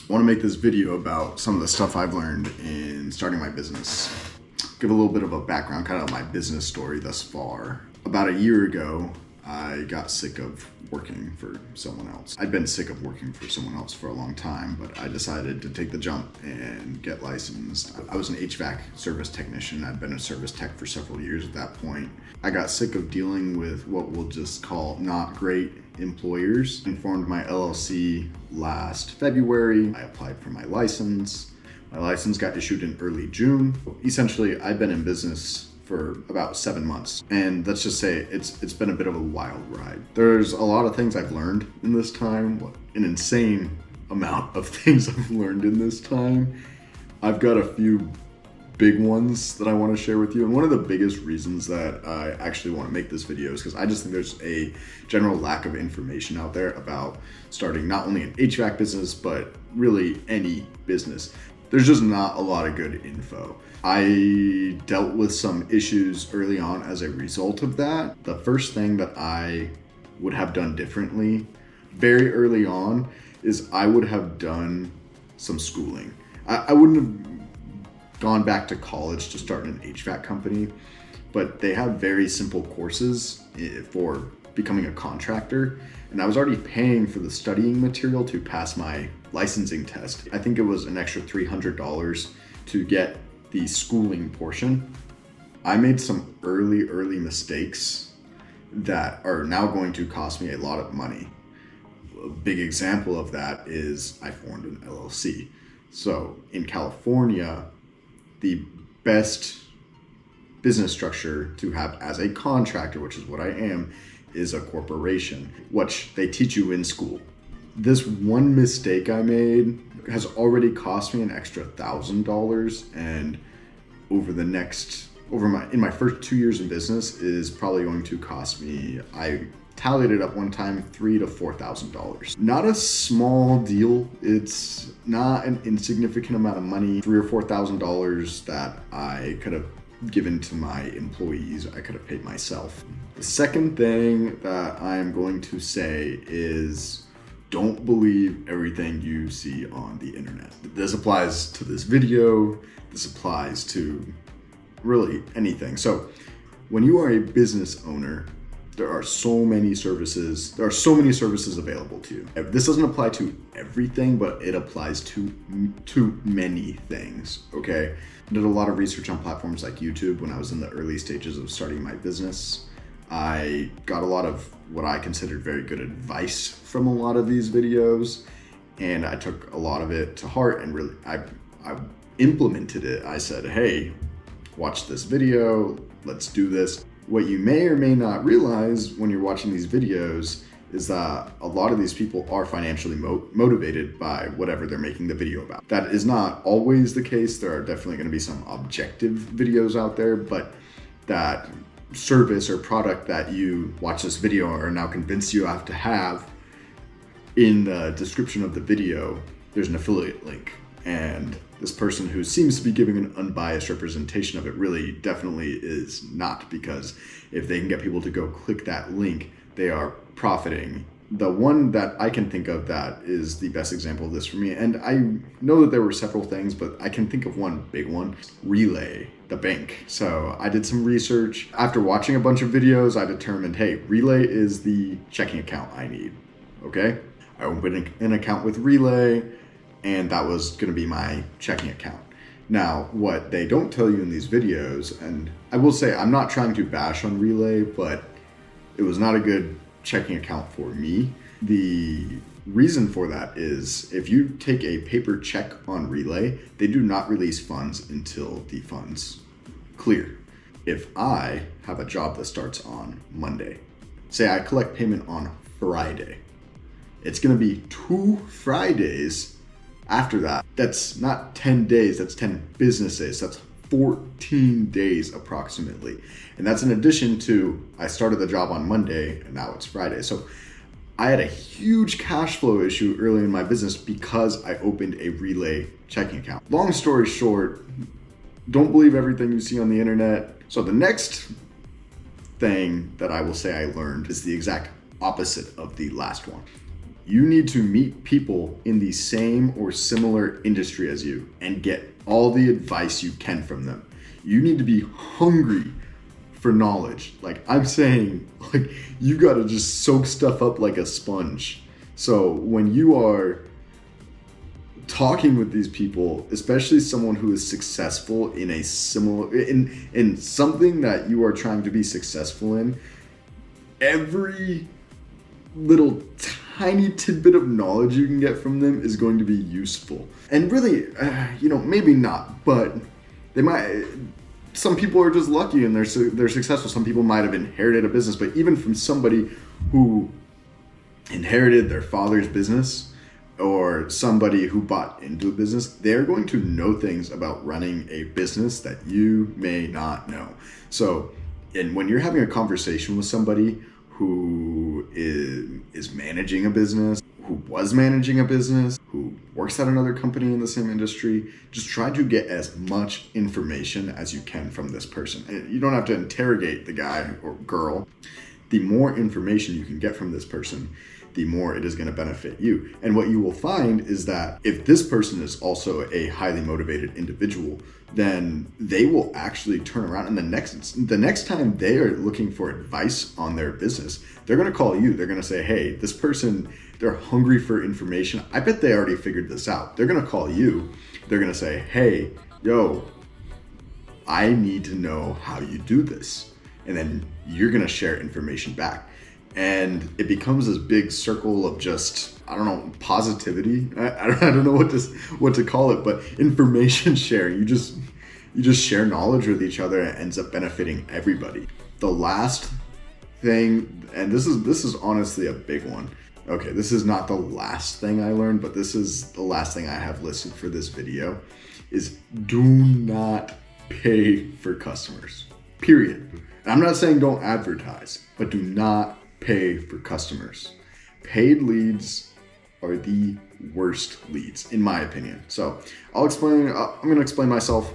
I want to make this video about some of the stuff I've learned in starting my business. Give a little bit of a background, kind of my business story thus far. About a year ago, I got sick of working for someone else. I'd been sick of working for someone else for a long time, but I decided to take the jump and get licensed. I was an HVAC service technician. I'd been a service tech for several years at that point. I got sick of dealing with what we'll just call not great employers. I formed my LLC last February. I applied for my license. My license got issued in early June. Essentially, I've been in business for about 7 months. And let's just say it's been a bit of a wild ride. There's a lot of things I've learned in this time, an insane amount of things I've learned in this time. I've got a few big ones that I want to share with you. And one of the biggest reasons that I actually want to make this video is because I just think there's a general lack of information out there about starting not only an HVAC business, but really any business. There's just not a lot of good info. I dealt with some issues early on as a result of that. The first thing that I would have done differently very early on is I would have done some schooling. I wouldn't have gone back to college to start an HVAC company, but they have very simple courses for becoming a contractor. And I was already paying for the studying material to pass my licensing test. I think it was an extra $300 to get the schooling portion. I made some early mistakes that are now going to cost me a lot of money. A big example of that is I formed an LLC. So in California, the best business structure to have as a contractor, which is what I am, is a corporation, which they teach you in school. This one mistake I made has already cost me an extra $1,000, and in my first 2 years in business is probably going to cost me, I tallied it up one time, $3,000 to $4,000. Not a small deal. It's not an insignificant amount of money. $3,000 or $4,000 that I could have given to my employees, I could have paid myself. The second thing that I'm going to say is don't believe everything you see on the internet. This applies to this video. This applies to really anything. So when you are a business owner, there are so many services available to you. This doesn't apply to everything, but it applies to many things, okay? I did a lot of research on platforms like YouTube when I was in the early stages of starting my business. I got a lot of what I considered very good advice from a lot of these videos, and I took a lot of it to heart and really I implemented it. I said, hey, watch this video, let's do this. What you may or may not realize when you're watching these videos is that a lot of these people are financially motivated by whatever they're making the video about. That is not always the case. There are definitely going to be some objective videos out there, but that service or product that you watch this video or now convinced you have to have, in the description of the video, there's an affiliate link. And this person who seems to be giving an unbiased representation of it really definitely is not, because if they can get people to go click that link, they are profiting. The one that I can think of that is the best example of this for me, and I know that there were several things, but I can think of one big one, Relay, the bank. So I did some research. After watching a bunch of videos, I determined, hey, Relay is the checking account I need, okay? I opened an account with Relay, and that was gonna be my checking account. Now, what they don't tell you in these videos, and I will say I'm not trying to bash on Relay, but it was not a good checking account for me. The reason for that is if you take a paper check on Relay, they do not release funds until the funds clear. If I have a job that starts on Monday, say I collect payment on Friday, it's gonna be 2 Fridays after that. That's not 10 days, that's 10 business days. That's 14 days approximately. And that's in addition to, I started the job on Monday and now it's Friday. So I had a huge cash flow issue early in my business because I opened a Relay checking account. Long story short, don't believe everything you see on the internet. So the next thing that I will say I learned is the exact opposite of the last one. You need to meet people in the same or similar industry as you and get all the advice you can from them. You need to be hungry for knowledge. Like I'm saying, like you got to just soak stuff up like a sponge. So when you are talking with these people, especially someone who is successful in a similar in something that you are trying to be successful in, every little tiny tidbit of knowledge you can get from them is going to be useful. And really, maybe not, but they might. Some people are just lucky and they're successful. Some people might have inherited a business, but even from somebody who inherited their father's business or somebody who bought into a business, they're going to know things about running a business that you may not know. So, and when you're having a conversation with somebody who is managing a business, who was managing a business, who works at another company in the same industry, just try to get as much information as you can from this person. And you don't have to interrogate the guy or girl. The more information you can get from this person, the more it is going to benefit you. And what you will find is that if this person is also a highly motivated individual, then they will actually turn around and the next time they are looking for advice on their business, they're going to call you. They're going to say, hey, this person, they're hungry for information. I bet they already figured this out. They're going to call you. They're going to say, hey, yo, I need to know how you do this. And then you're going to share information back. And it becomes this big circle of just, I don't know, positivity. I don't know what to call it, but information sharing. You just share knowledge with each other and it ends up benefiting everybody. The last thing, and this is honestly a big one. Okay, this is not the last thing I learned, but this is the last thing I have listed for this video, is do not pay for customers, period. And I'm not saying don't advertise, but do not pay for customers. Paid leads are the worst leads, in my opinion. So I'm going to explain myself.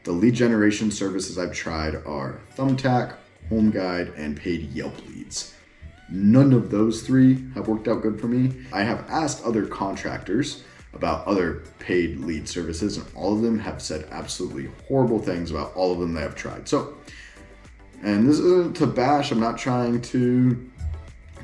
The lead generation services I've tried are Thumbtack, Home Guide, and paid Yelp leads. None of those three have worked out good for me. I have asked other contractors about other paid lead services, and all of them have said absolutely horrible things about all of them they have tried. So, and this isn't to bash, I'm not trying to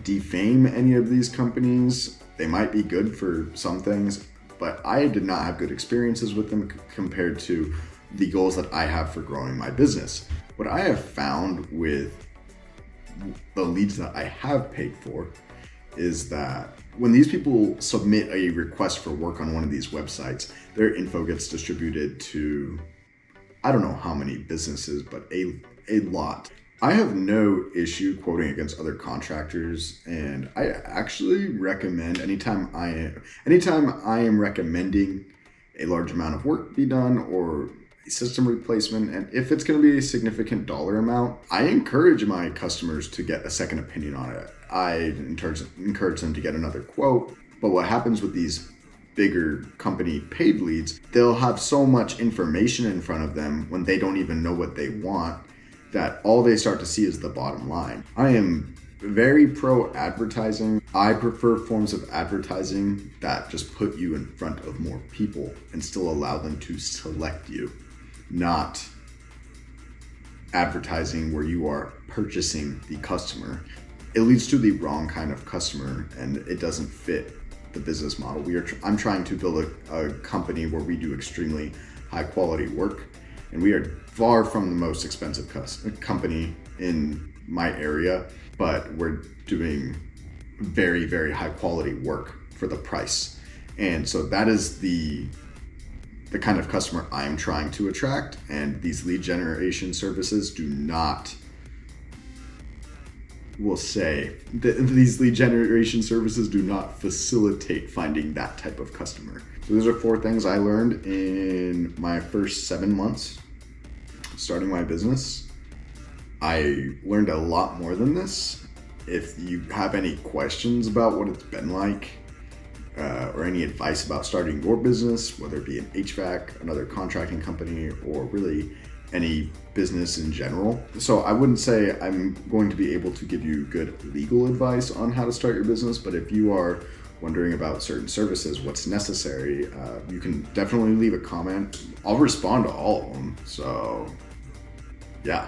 defame any of these companies. They might be good for some things, but I did not have good experiences with them compared to the goals that I have for growing my business. What I have found with the leads that I have paid for is that when these people submit a request for work on one of these websites, their info gets distributed to, I don't know how many businesses, but a lot. I have no issue quoting against other contractors, and I actually recommend anytime I am recommending a large amount of work be done or a system replacement, and if it's going to be a significant dollar amount, I encourage my customers to get a second opinion on it. I encourage them to get another quote. But what happens with these bigger company paid leads, they'll have so much information in front of them when they don't even know what they want, that all they start to see is the bottom line. I am very pro advertising. I prefer forms of advertising that just put you in front of more people and still allow them to select you, not advertising where you are purchasing the customer. It leads to the wrong kind of customer and it doesn't fit the business model. I'm trying to build a company where we do extremely high quality work, and we are far from the most expensive company in my area, but we're doing very, very high quality work for the price. And so that is the kind of customer I'm trying to attract. And these lead generation services do not, these lead generation services do not facilitate finding that type of customer. So those are 4 things I learned in my first 7 months starting my business. I learned a lot more than this. If you have any questions about what it's been like, or any advice about starting your business, whether it be an HVAC, another contracting company, or really any business in general. So I wouldn't say I'm going to be able to give you good legal advice on how to start your business, but if you are wondering about certain services, what's necessary, you can definitely leave a comment. I'll respond to all of them. So yeah.